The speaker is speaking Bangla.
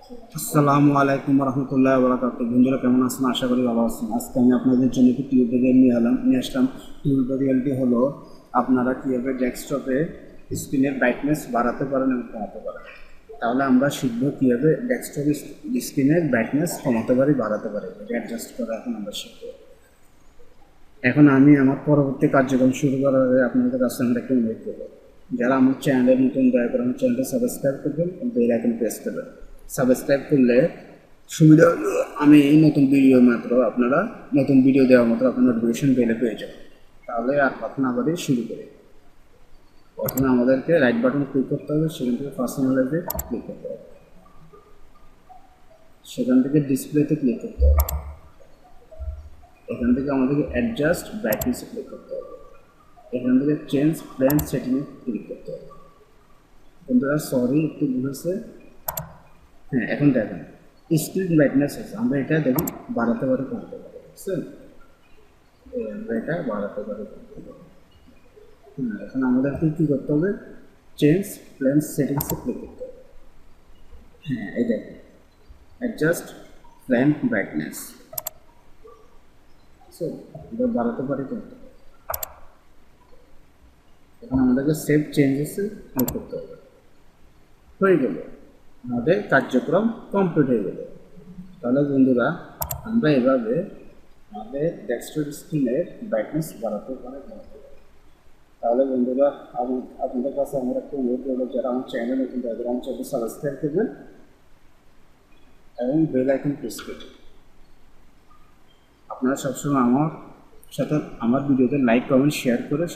আসসালামু আলাইকুম রহমতুল্লাহ বরাকাতুহু। বন্ধুরা কেমন আছেন? আশা করি ভালো আছেন। আজকে আমি আপনাদের জন্য একটি টিউটোরিয়াল নিয়ে আসলাম। টিউটোরিয়ালটি হলো আপনারা কীভাবে ডেস্কটপে স্ক্রিনের ব্রাইটনেস বাড়াতে পারেন এবং কমাতে পারেন। তাহলে আমরা শিখব কীভাবে ডেস্কটপ স্ক্রিনের ব্রাইটনেস কমাতে পারি, বাড়াতে পারি, এটা অ্যাডজাস্ট করা এখন আমরা শিখব। এখন আমি আমার পরবর্তী কার্যক্রম শুরু করার আগে আপনাদের কাছে আমরা একটু অনুরোধ করব, যারা আমার চ্যানেলে নতুন দয়া করে আমার চ্যানেলটা সাবস্ক্রাইব করবেন এবং বেল আইকন প্রেস করবেন। সাবস্ক্রাইব করলে সুবিধা হলো আমি এই নতুন ভিডিও মাত্র আপনারা নতুন ভিডিও দেওয়ার মতো আপনার নোটিফিকেশন বেলে পেয়ে যাবেন। তাহলে আর কথা না বলে শুরু করি। প্রথমে আমাদেরকে রাইট বাটন ক্লিক করতে হবে, সেখান থেকে পার্সোনালাইজে ক্লিক করতে হবে, সেখান থেকে ডিসপ্লেতে ক্লিক করতে হবে, এখান থেকে আমাদেরকে অ্যাডজাস্ট ব্রাইটনেসে ক্লিক করতে হবে, এখান থেকে চেঞ্জ প্ল্যান সেটিংয়ে ক্লিক করতে হবে। বন্ধুরা সরি একটু বুঝেছে। হ্যাঁ, এখন দেখেন স্ক্রিন ব্রাইটনেস আছে, আমরা এটা দেখুন বাড়াতে পারি, কমাতে পারি, বুঝছেন? আমরা এটা বাড়াতে পারি, কমাতে পারি। এখন আমাদেরকে কী করতে হবে? চেঞ্জ প্ল্যান সেটিংসে ক্লিক করতে হবে। হ্যাঁ, এই দেখেন অ্যাডজাস্ট প্ল্যান ব্রাইটনেস, এটা বাড়াতে পারি, কমাতে পারি। এখন আমাদেরকে সেভ চেঞ্জেসে ক্লিক করতে হবে। হয়ে গেল, আমাদের কার্যক্রম কমপ্লিট হয়ে গেল। তাহলে বন্ধুরা আমরা এভাবে আমাদের ডেস্কটপ স্ক্রিনের ব্রাইটনেস বাড়াতে পারি, কমাতে পারি। তাহলে বন্ধুরা আপনাদের কাছে আমার একটা অনুরোধ করবো, যারা আমার চ্যানেল নতুন তাদের আমার চ্যানেল সাবস্ক্রাইব করবেন এবং বেল আইকন প্রেস করবেন। আপনারা সবসময় আমার সাথে আমার ভিডিওতে লাইক কমেন্ট শেয়ার করে